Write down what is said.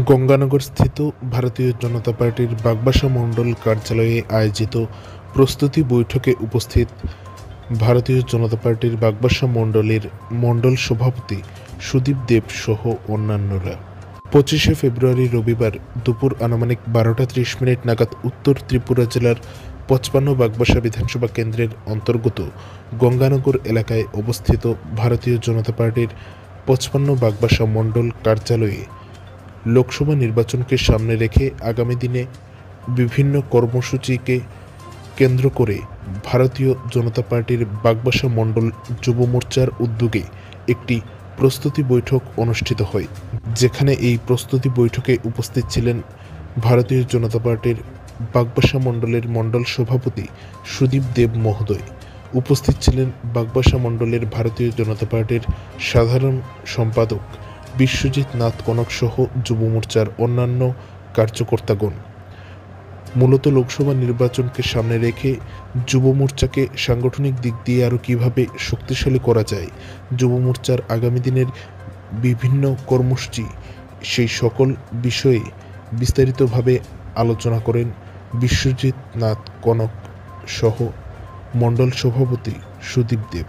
গঙ্গানগরস্থিত ভারতীয় জনতা পার্টির বাগবাসা মণ্ডল কার্যালয়ে আয়োজিত প্রস্তুতি বৈঠকে উপস্থিত ভারতীয় জনতা পার্টির বাগবাসা মণ্ডলের মণ্ডল সভাপতি সুদীপ দেব সহ অন্যান্যরা 25শে ফেব্রুয়ারি রবিবার দুপুর আনুমানিক 12টা 30 মিনিট নাগাদ উত্তর ত্রিপুরা জেলার 55 বাগবাসা বিধানসভা কেন্দ্রের অন্তর্গত গঙ্গানগর এলাকায় অবস্থিত ভারতীয় জনতা পার্টির 55 বাগবাসা মণ্ডল কার্যালয়ে লোকসভা নির্বাচনকে সামনে রেখে আগামী দিনে বিভিন্ন কর্মসূচিকে কেন্দ্র করে ভারতীয় জনতা পার্টির বাগবাসা মণ্ডল যুব মোর্চার উদ্যোগে একটি প্রস্তুতি বৈঠক অনুষ্ঠিত হয়, যেখানে এই প্রস্তুতি বৈঠকে উপস্থিত ছিলেন ভারতীয় জনতা পার্টির বাগবাসা মণ্ডলের মণ্ডল সভাপতি সুদীপ দেব মহোদয়। উপস্থিত ছিলেন বাগবাসা মণ্ডলের ভারতীয় জনতা পার্টির সাধারণ সম্পাদক বিশ্বজিৎ নাথ কনক সহ যুব মোর্চার অন্যান্য কার্যকর্তাগণ। মূলত লোকসভা নির্বাচনকে সামনে রেখে যুব মোর্চাকে সাংগঠনিক দিক দিয়ে আরও কীভাবে শক্তিশালী করা যায়, যুব মোর্চার আগামী দিনের বিভিন্ন কর্মসূচি, সেই সকল বিষয়ে বিস্তারিতভাবে আলোচনা করেন বিশ্বজিৎ নাথ কনক সহ মণ্ডল সভাপতি সুদীপ দেব।